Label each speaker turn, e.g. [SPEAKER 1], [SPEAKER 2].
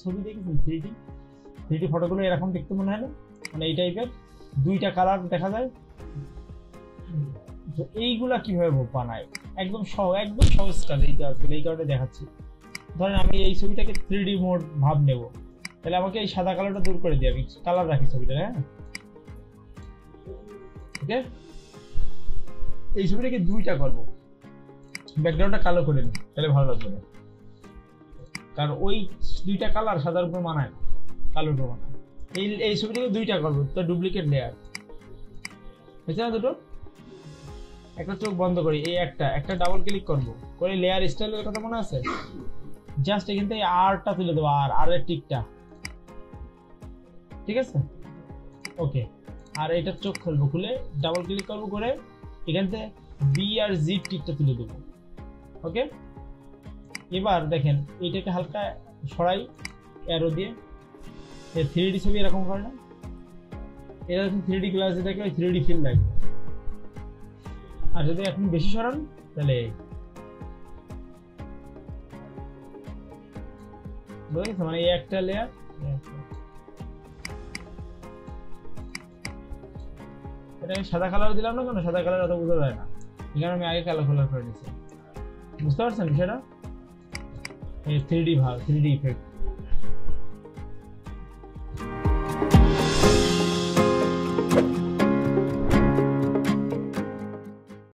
[SPEAKER 1] ছবি দেখেছেন 3D ফটোগুলো এরকম দেখতে মনে হয় না, মানে এই টাইপের দুইটা কালার দেখা যায়। তো এইগুলা কিভাবে বানায় একদম সহজ কাজ, এই কাজগুলো এই কারণে দেখাচ্ছি। ধরেন আমি এই ছবিটাকে 3D মোড ভাব নেব, তাহলে আমাকে এই সাদা কালারটা দূর করে দিয়ে আমি কালার রাখি ছবিটা। হ্যাঁ ওকে, এই ছবিটাকে দুইটা করবো, ব্যাকগ্রাউন্ডটা কালো করে নিই, তাহলে ভালো লাগবে না, কারণ ওই দুইটা কালার সাদার উপর মানায় না, কালোর উপর মানায়। এই ছবিটাকে দুইটা করবো, তো ডুপ্লিকেট লেয়ার হয়েছে না দুটো। একটা চোখ বন্ধ করি, এই একটা ডাবল ক্লিক করবো, করে লেয়ার স্টাইলের কথা মনে আছে, জাস্ট এখান থেকে আরটা তুলে দেবো, আর এর টিকটা, ঠিক আছে ওকে। আর এটা চোখ খুলবো, খুলে ডাবল ক্লিক করবো, করে এখান থেকে বি আর জি টিকটা তুলে দেবো, ওকে। এবার দেখেন এটাকে হালকা সরাই অ্যারো দিয়ে, 3D ছবি এরকম করে না, এটা যখন 3D গ্লাসে দেখে ওই 3D ফিল লাগবে। আর যদি এখন বেশি সরান তাহলে বুঝেছো, মানে এই একটা লেয়ার, এটা সাদা কালার দিলাম না, কেন সাদা কালার অত বোঝা যায় না, এখানে আমি আগে কালো কালার করে দিচ্ছি। বুঝতে পারছেন বিষয়টা? 3D ভাগ, 3D ইফেক্ট।